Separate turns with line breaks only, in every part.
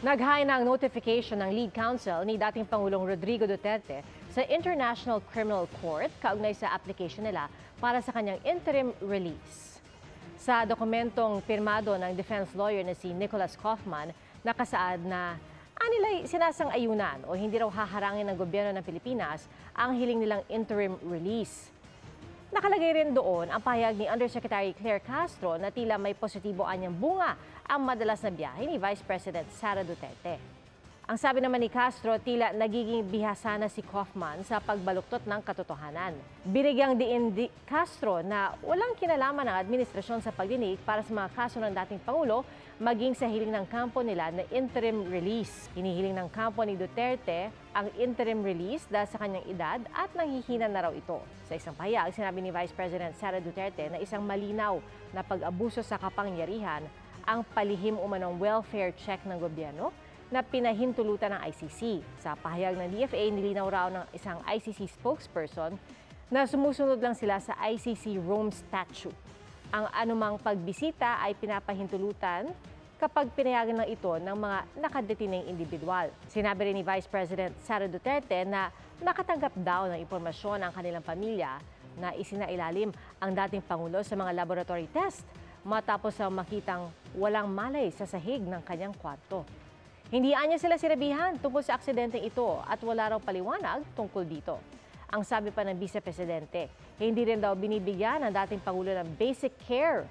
Naghain ng notification ng lead counsel ni dating Pangulong Rodrigo Duterte sa International Criminal Court kaugnay sa application nila para sa kanyang interim release. Sa dokumentong pirmado ng defense lawyer na si Nicholas Kaufman, nakasaad na anilay sinasang-ayunan o hindi raw haharangin ng gobyerno ng Pilipinas ang hiling nilang interim release. Nakalagay rin doon ang pahayag ni Undersecretary Claire Castro na tila may positibo anyang bunga ang madalas na biyahe ni Vice President Sara Duterte. Ang sabi naman ni Castro, tila nagiging bihasa na si Kaufman sa pagbaluktot ng katotohanan. Binigyang diin di Castro na walang kinalaman ng administrasyon sa pagdinig para sa mga kaso ng dating Pangulo maging sa hiling ng kampo nila na interim release. Hinihiling ng kampo ni Duterte ang interim release dahil sa kanyang edad at nanghihina na raw ito. Sa isang pahayag, sinabi ni Vice President Sara Duterte na isang malinaw na pag-abuso sa kapangyarihan ang palihim umanong welfare check ng gobyerno na pinahintulutan ng ICC. Sa pahayag ng DFA, nilinaw raw ng isang ICC spokesperson na sumusunod lang sila sa ICC Rome Statute. Ang anumang pagbisita ay pinapahintulutan kapag pinayagan ng ito ng mga nakadetineng individual. Sinabi rin ni Vice President Sara Duterte na nakatanggap daw ng impormasyon ang kanilang pamilya na isinailalim ang dating Pangulo sa mga laboratory test matapos sa makitang walang malay sa sahig ng kanyang kwarto. Hindi anya sila sinabihan tungkol sa aksidenteng ito at wala raw paliwanag tungkol dito. Ang sabi pa ng Vice Presidente, hindi rin daw binibigyan ng dating Pangulo ng basic care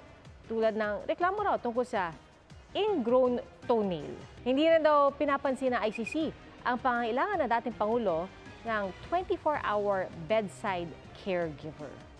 tulad ng reklamo raw tungkol sa ingrown toenail. Hindi rin daw pinapansin ng ICC ang pangangailangan ng dating Pangulo ng 24-hour bedside caregiver.